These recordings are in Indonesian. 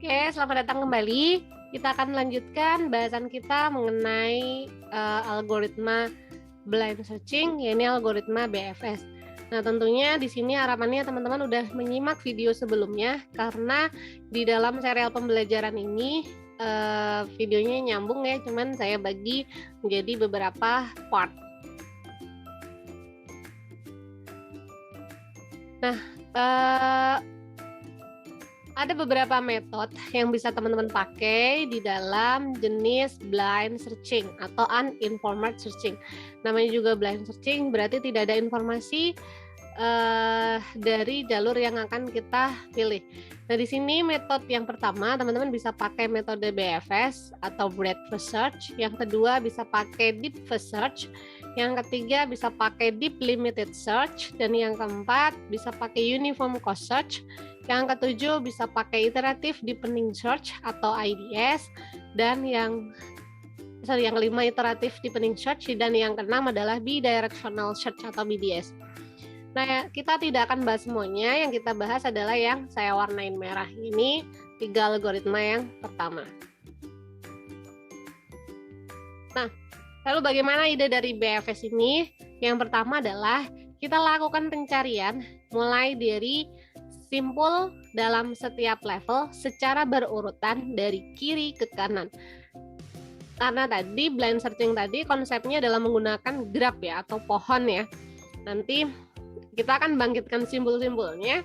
Oke, selamat datang kembali. Kita akan melanjutkan bahasan kita mengenai algoritma blind searching, yaitu algoritma BFS. Nah, tentunya di sini harapannya teman-teman udah menyimak video sebelumnya, karena di dalam serial pembelajaran ini videonya nyambung ya, cuman saya bagi menjadi beberapa part. Nah, ada beberapa metode yang bisa teman-teman pakai di dalam jenis blind searching atau uninformed searching. Namanya juga blind searching, berarti tidak ada informasi dari jalur yang akan kita pilih. Nah, di sini metode yang pertama, teman-teman bisa pakai metode BFS atau breadth first search. Yang kedua bisa pakai deep first search. Yang ketiga bisa pakai deep limited search. Dan yang keempat bisa pakai uniform cost search. Yang ketujuh bisa pakai iterative deepening search atau IDS. Dan yang kelima iterative deepening search. Dan yang keenam adalah bidirectional search atau BDS. Nah, kita tidak akan bahas semuanya, yang kita bahas adalah yang saya warnain merah. Ini 3 algoritma yang pertama. Nah, lalu bagaimana ide dari BFS ini? Yang pertama adalah kita lakukan pencarian mulai dari simpul dalam setiap level secara berurutan dari kiri ke kanan. Karena tadi blind searching tadi konsepnya adalah menggunakan graph ya, atau pohon ya. Nanti kita akan bangkitkan simbol-simbolnya,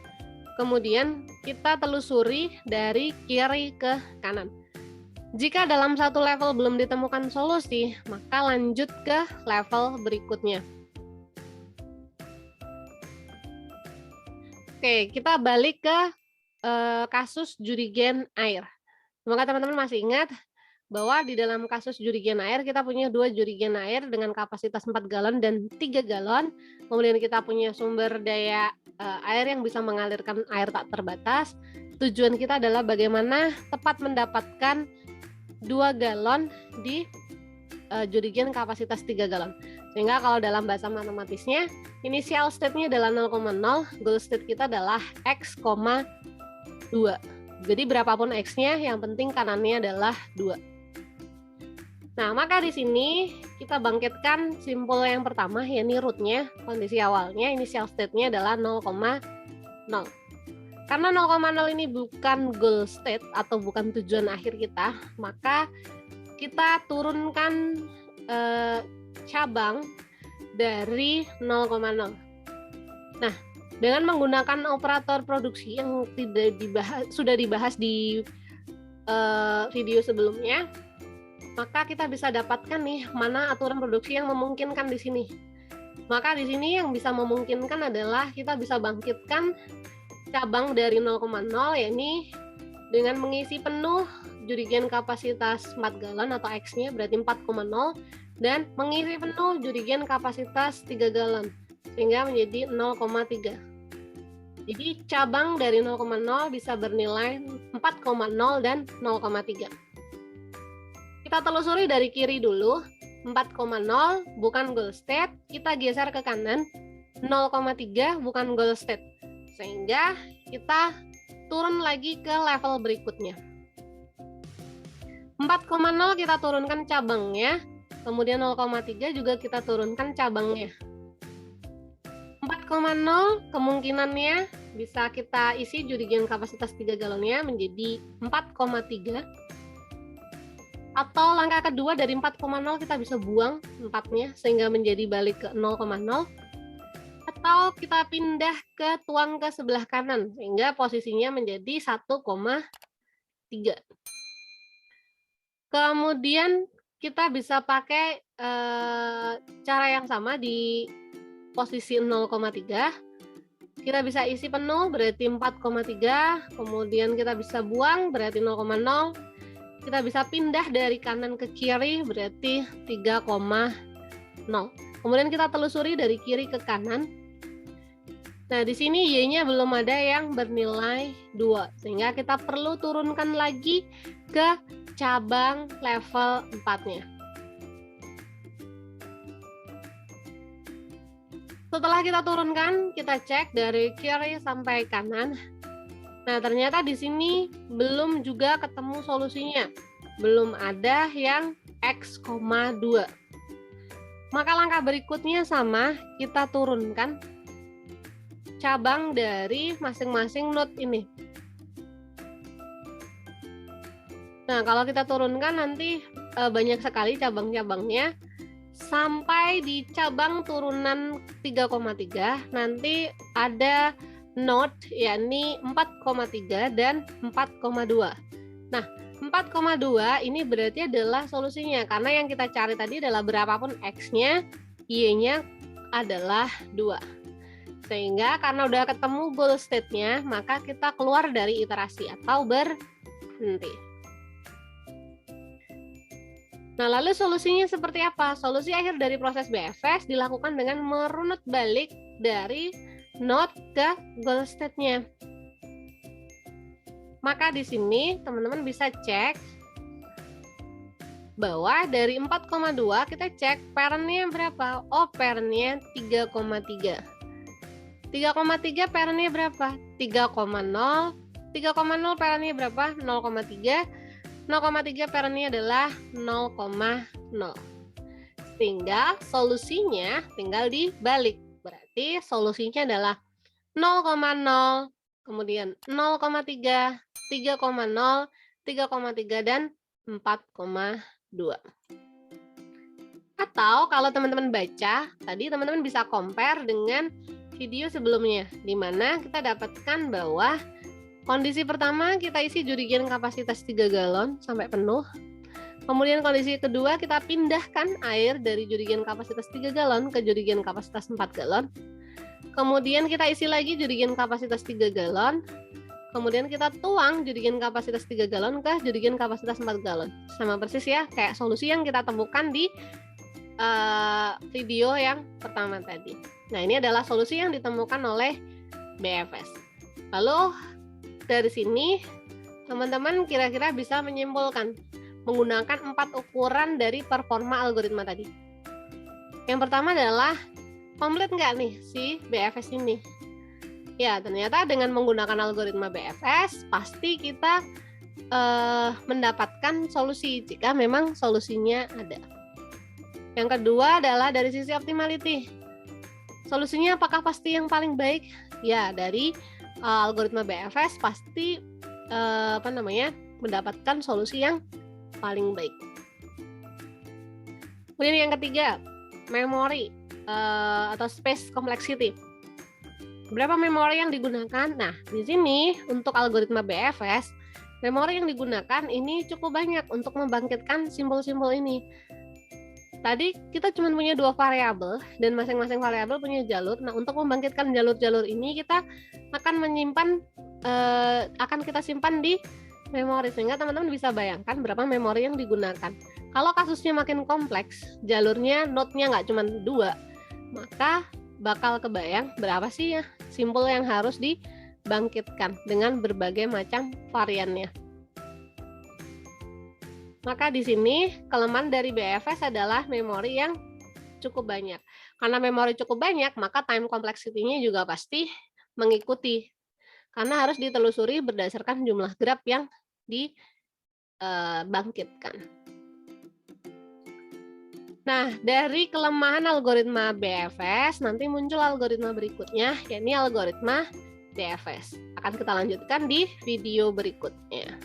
kemudian kita telusuri dari kiri ke kanan. Jika dalam satu level belum ditemukan solusi, maka lanjut ke level berikutnya. Oke, kita balik ke kasus jurigen air. Semoga teman-teman masih ingat bahwa di dalam kasus jurigen air kita punya 2 jurigen air dengan kapasitas 4 galon dan 3 galon. Kemudian kita punya sumber daya air yang bisa mengalirkan air tak terbatas. Tujuan kita adalah bagaimana tepat mendapatkan 2 galon di jurigen kapasitas 3 galon. Sehingga kalau dalam bahasa matematisnya, initial state-nya adalah 0,0, goal state kita adalah x, 2. Jadi berapapun x-nya, yang penting kanannya adalah 2. Nah, maka di sini kita bangkitkan simpul yang pertama, yakni root-nya, kondisi awalnya, initial state-nya adalah 0,0. Karena 0,0 ini bukan goal state atau bukan tujuan akhir kita, maka kita turunkan cabang dari 0,0. Nah, dengan menggunakan operator produksi yang sudah dibahas di video sebelumnya, maka kita bisa dapatkan nih mana aturan produksi yang memungkinkan di sini. Maka di sini yang bisa memungkinkan adalah kita bisa bangkitkan cabang dari 0,0, yakni dengan mengisi penuh jurigen kapasitas 4 galon atau X-nya berarti 4,0, dan mengisi penuh jurigen kapasitas 3 galon sehingga menjadi 0,3. Jadi cabang dari 0,0 bisa bernilai 4,0 dan 0,3. Kita telusuri dari kiri dulu, 4,0 bukan goal state, kita geser ke kanan, 0,3 bukan goal state. Sehingga kita turun lagi ke level berikutnya. 4,0 kita turunkan cabangnya, kemudian 0,3 juga kita turunkan cabangnya. 4,0 kemungkinannya bisa kita isi jurigen kapasitas 3 galonnya menjadi 4,3. Atau langkah kedua dari 4,0 kita bisa buang 4-nya sehingga menjadi balik ke 0,0. Atau kita pindah ke tuang ke sebelah kanan sehingga posisinya menjadi 1,3. Kemudian kita bisa pakai cara yang sama di posisi 0,3. Kita bisa isi penuh berarti 4,3, kemudian kita bisa buang berarti 0,0. Kita bisa pindah dari kanan ke kiri berarti 3,0. Kemudian kita telusuri dari kiri ke kanan. Nah, di sini Y-nya belum ada yang bernilai 2, sehingga kita perlu turunkan lagi ke cabang level 4-nya. Setelah kita turunkan, kita cek dari kiri sampai kanan. Nah, ternyata di sini belum juga ketemu solusinya. Belum ada yang X, 2. Maka langkah berikutnya sama, kita turunkan cabang dari masing-masing node ini. Nah, kalau kita turunkan nanti banyak sekali cabang-cabangnya. Sampai di cabang turunan 3,3 nanti ada node yakni 4,3 dan 4,2. Nah, 4,2 ini berarti adalah solusinya karena yang kita cari tadi adalah berapapun X-nya, Y-nya adalah 2. Sehingga karena udah ketemu goal state-nya, maka kita keluar dari iterasi atau berhenti. Nah, lalu solusinya seperti apa? Solusi akhir dari proses BFS dilakukan dengan merunut balik dari node ke goal state-nya. Maka di sini teman-teman bisa cek bahwa dari 4,2 kita cek parent-nya berapa? Oh, parent-nya 3,3. 3,3 parent-nya berapa? 3,0. 3,0 parent-nya berapa? 0,3. 0,3 parent-nya adalah 0,0. Sehingga solusinya tinggal dibalik. Berarti solusinya adalah 0,0, kemudian 0,3, 3,0, 3,3, dan 4,2. Atau kalau teman-teman baca, tadi teman-teman bisa compare dengan video sebelumnya, di mana kita dapatkan bahwa kondisi pertama kita isi jerigen kapasitas 3 galon sampai penuh. Kemudian kondisi kedua kita pindahkan air dari jerigen kapasitas 3 galon ke jerigen kapasitas 4 galon. Kemudian kita isi lagi jerigen kapasitas 3 galon. Kemudian kita tuang jerigen kapasitas 3 galon ke jerigen kapasitas 4 galon. Sama persis ya, kayak solusi yang kita temukan di video yang pertama tadi. Nah, ini adalah solusi yang ditemukan oleh BFS. Lalu dari sini, teman-teman kira-kira bisa menyimpulkan menggunakan 4 ukuran dari performa algoritma tadi. Yang pertama adalah komplit nggak nih si BFS ini? Ya, ternyata dengan menggunakan algoritma BFS, pasti kita mendapatkan solusi jika memang solusinya ada. Yang kedua adalah dari sisi optimality. Solusinya apakah pasti yang paling baik? Ya, dari algoritma BFS pasti mendapatkan solusi yang paling baik. Kemudian yang ketiga, memori atau space complexity. Berapa memori yang digunakan? Nah, di sini untuk algoritma BFS, memori yang digunakan ini cukup banyak untuk membangkitkan simbol-simbol ini. Tadi kita cuma punya 2 variabel dan masing-masing variabel punya jalur. Nah, untuk membangkitkan jalur-jalur ini kita akan menyimpan akan kita simpan di memori sehingga teman-teman bisa bayangkan berapa memori yang digunakan. Kalau kasusnya makin kompleks, jalurnya node-nya nggak cuma 2, maka bakal kebayang berapa sih ya simbol yang harus dibangkitkan dengan berbagai macam variannya. Maka di sini kelemahan dari BFS adalah memori yang cukup banyak. Karena memori cukup banyak, maka time complexity-nya juga pasti mengikuti. Karena harus ditelusuri berdasarkan jumlah graf yang dibangkitkan. Nah, dari kelemahan algoritma BFS, nanti muncul algoritma berikutnya, yakni algoritma DFS. Akan kita lanjutkan di video berikutnya.